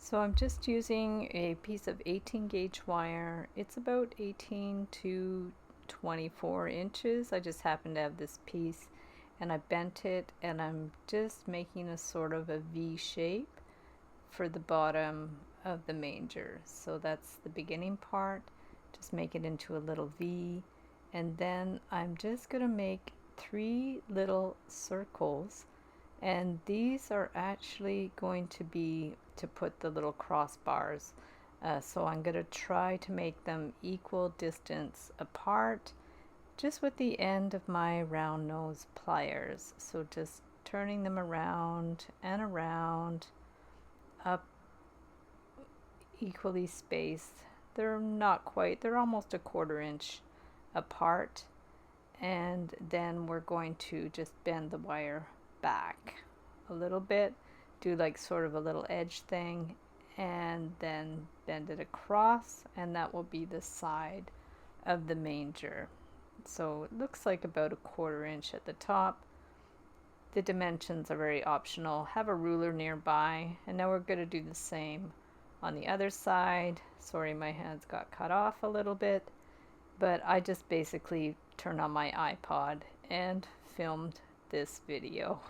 So I'm just using a piece of 18 gauge wire. It's about 18 to 24 inches. I just happen to have this piece and I bent it, and I'm just making a sort of a V shape for the bottom of the manger. So that's the beginning part. Just make it into a little V, and then I'm just going to make 3 little circles, and these are actually going to be to put the little crossbars. So I'm going to try to make them equal distance apart, just with the end of my round nose pliers. So just turning them around and around, up, equally spaced. They're not quite, they're almost a 1/4 inch apart. And then we're going to just bend the wire back a little bit, do like sort of a little edge thing, and then bend it across, and that will be the side of the manger. So it looks like about a 1/4 inch at the top. The dimensions are very optional. Have a ruler nearby, and now we're going to do the same on the other side. Sorry, my hands got cut off a little bit, but I just basically turned on my iPod and filmed this video.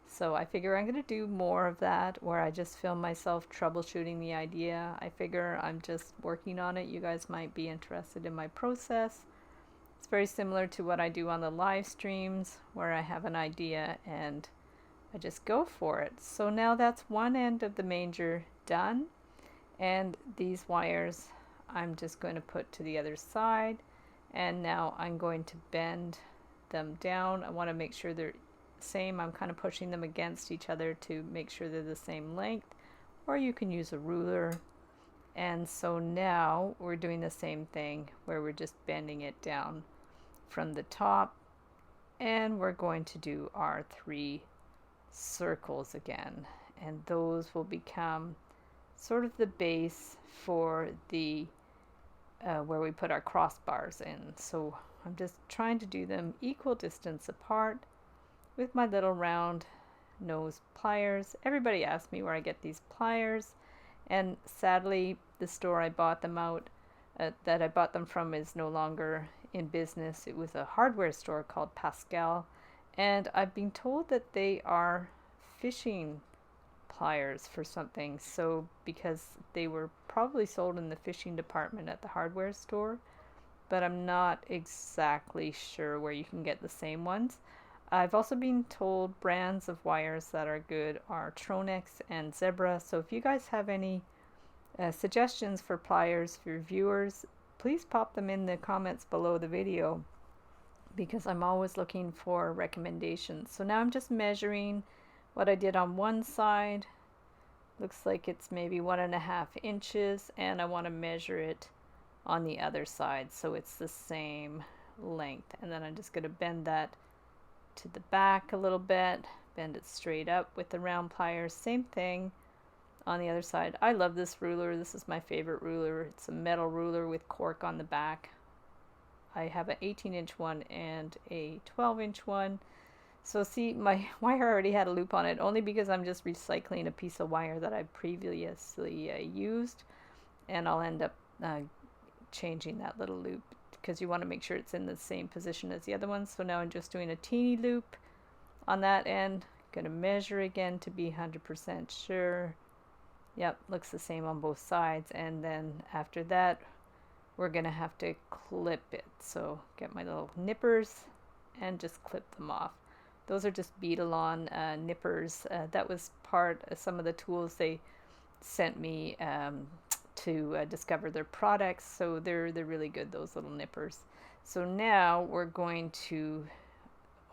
So I figure I'm going to do more of that, where I just film myself troubleshooting the idea. I figure I'm just working on it. You guys might be interested in my process. It's very similar to what I do on the live streams, where I have an idea and I just go for it. So now that's one end of the manger done, and these wires I'm just going to put to the other side, and now I'm going to bend them down. I want to make sure they're same. I'm kind of pushing them against each other to make sure they're the same length, or you can use a ruler. And so now we're doing the same thing, where we're just bending it down from the top, and we're going to do our 3 circles again, and those will become sort of the base for the where we put our crossbars in. So I'm just trying to do them equal distance apart with my little round nose pliers. Everybody asks me where I get these pliers, and sadly the store I bought them that I bought them from is no longer in business. It was a hardware store called Pascal, and I've been told that they are fishing pliers for something. So because they were probably sold in the fishing department at the hardware store, but I'm not exactly sure where you can get the same ones. I've also been told brands of wires that are good are Tronex and Zebra. So if you guys have any suggestions for pliers for your viewers, please pop them in the comments below the video, because I'm always looking for recommendations. So now I'm just measuring what I did on one side. Looks like it's maybe 1.5 inches, and I want to measure it on the other side so it's the same length. And then I'm just going to bend that to the back a little bit, bend it straight up with the round pliers. Same thing on the other side. I love this ruler. This is my favorite ruler. It's a metal ruler with cork on the back. I have an 18-inch one and a 12-inch one. So see, my wire already had a loop on it, only because I'm just recycling a piece of wire that I previously used, and I'll end up changing that little loop, because you want to make sure it's in the same position as the other one. So now I'm just doing a teeny loop on that end. Going to measure again to be 100% sure. Yep, looks the same on both sides. And then after that, we're going to have to clip it. So get my little nippers and just clip them off. Those are just beadle-on nippers. That was part of some of the tools they sent me to discover their products. So they're really good, those little nippers. So now we're going to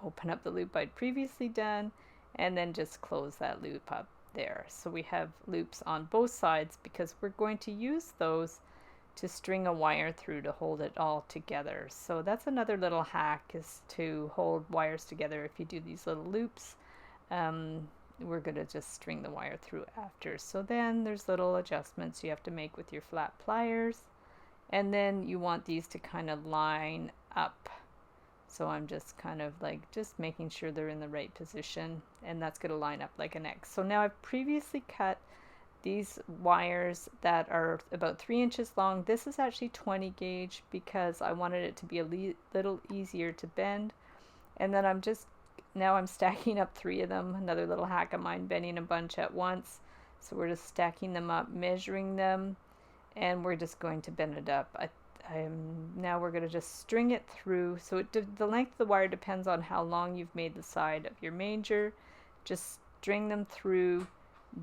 open up the loop I'd previously done, and then just close that loop up there. So we have loops on both sides, because we're going to use those to string a wire through to hold it all together. So that's another little hack, is to hold wires together. If you do these little loops, we're going to just string the wire through after. So then there's little adjustments you have to make with your flat pliers, and then you want these to kind of line up. So I'm just kind of like just making sure they're in the right position, and that's going to line up like an X. So now I've previously cut these wires that are about 3 inches long. This is actually 20 gauge because I wanted it to be a little easier to bend. And then now I'm stacking up 3 of them, another little hack of mine, bending a bunch at once. So we're just stacking them up, measuring them, and we're just going to bend it up. Now we're going to just string it through. So the length of the wire depends on how long you've made the side of your manger. Just string them through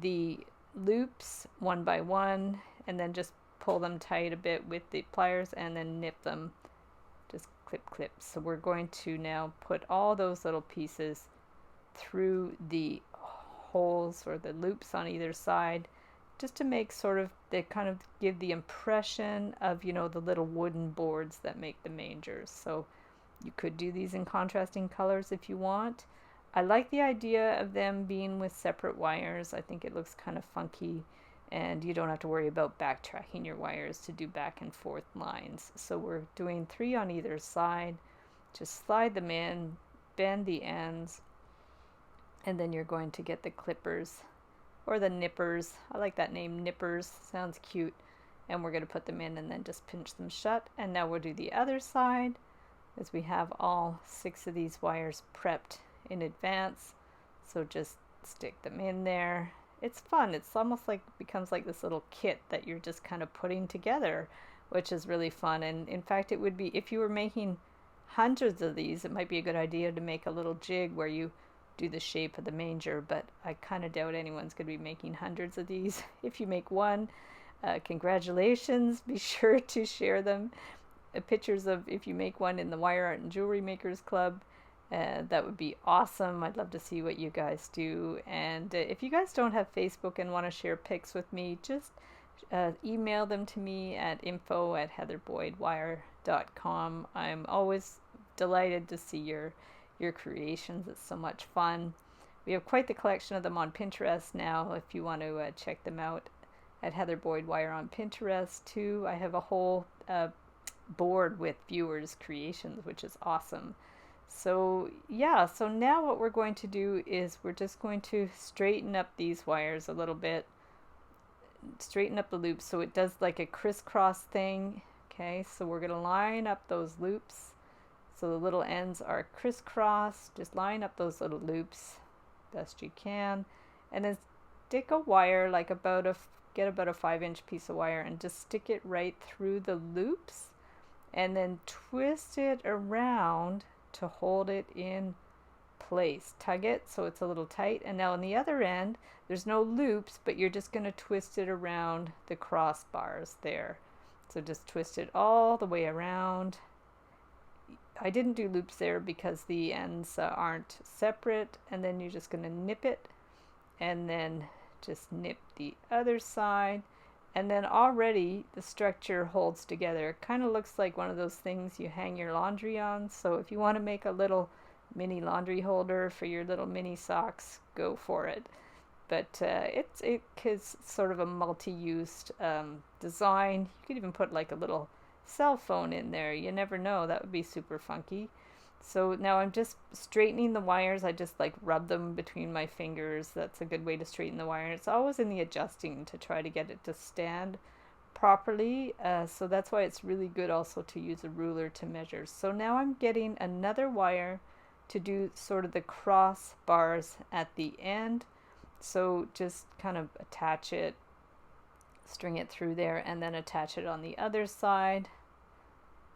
the loops one by one, and then just pull them tight a bit with the pliers and then nip them. Just clip clip. So we're going to now put all those little pieces through the holes or the loops on either side, just to make they kind of give the impression of, the little wooden boards that make the mangers. So you could do these in contrasting colors if you want. I like the idea of them being with separate wires. I think it looks kind of funky, and you don't have to worry about backtracking your wires to do back and forth lines. So we're doing 3 on either side. Just slide them in, bend the ends, and then you're going to get the clippers or the nippers. I like that name, nippers, sounds cute. And we're going to put them in and then just pinch them shut. And now we'll do the other side, as we have all 6 of these wires prepped in advance. So just stick them in there. It's fun. It's almost like becomes like this little kit that you're just kind of putting together, which is really fun. And in fact, it would be, if you were making hundreds of these, it might be a good idea to make a little jig where you do the shape of the manger, but I kind of doubt anyone's going to be making hundreds of these. If you make one, congratulations. Be sure to share them. Pictures of if you make one in the Wire Art and Jewelry Makers Club. That would be awesome. I'd love to see what you guys do. And if you guys don't have Facebook and want to share pics with me, just email them to me at info@heatherboydwire.com. I'm always delighted to see your creations. It's so much fun. We have quite the collection of them on Pinterest now, if you want to check them out at Heather Boyd Wire on Pinterest too. I have a whole board with viewers' creations, which is awesome. So yeah, so now what we're going to do is we're just going to straighten up these wires a little bit, straighten up the loops so it does like a crisscross thing. Okay, so we're going to line up those loops so the little ends are crisscross. Just line up those little loops best you can, and then stick a wire, like get about a 5-inch piece of wire, and just stick it right through the loops, and then twist it around to hold it in place. Tug it so it's a little tight, and now on the other end there's no loops, but you're just going to twist it around the crossbars there. So just twist it all the way around. I didn't do loops there because the ends aren't separate, and then you're just going to nip it, and then just nip the other side, and then already the structure holds together. It kind of looks like one of those things you hang your laundry on. So if you want to make a little mini laundry holder for your little mini socks, go for it. But it is sort of a multi-used design. You could even put like a little cell phone in there. You never know. That would be super funky. So now I'm just straightening the wires. I just like rub them between my fingers. That's a good way to straighten the wire. It's always in the adjusting to try to get it to stand properly. So that's why it's really good also to use a ruler to measure. So now I'm getting another wire to do sort of the cross bars at the end. So just kind of attach it, string it through there, and then attach it on the other side,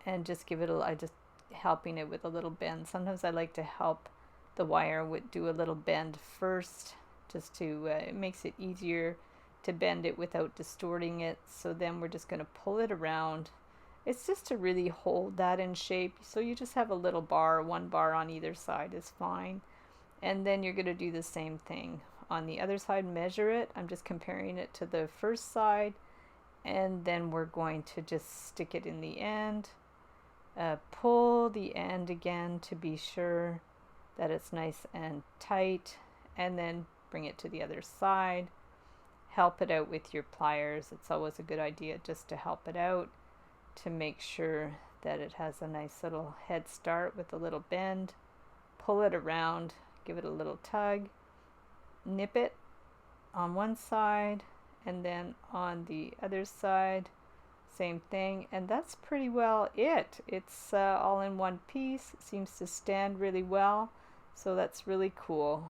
and just give it helping it with a little bend. Sometimes I like to help the wire do a little bend first, just to it makes it easier to bend it without distorting it. So then we're just going to pull it around. It's just to really hold that in shape. So you just have a little bar, 1 bar on either side is fine. And then you're going to do the same thing on the other side. Measure it. I'm just comparing it to the first side, and then we're going to just stick it in the end. Pull the end again to be sure that it's nice and tight, and then bring it to the other side. Help it out with your pliers. It's always a good idea just to help it out to make sure that it has a nice little head start with a little bend. Pull it around, give it a little tug, nip it on one side, and then on the other side same thing, and that's pretty well it. It's all in one piece. It seems to stand really well, so that's really cool.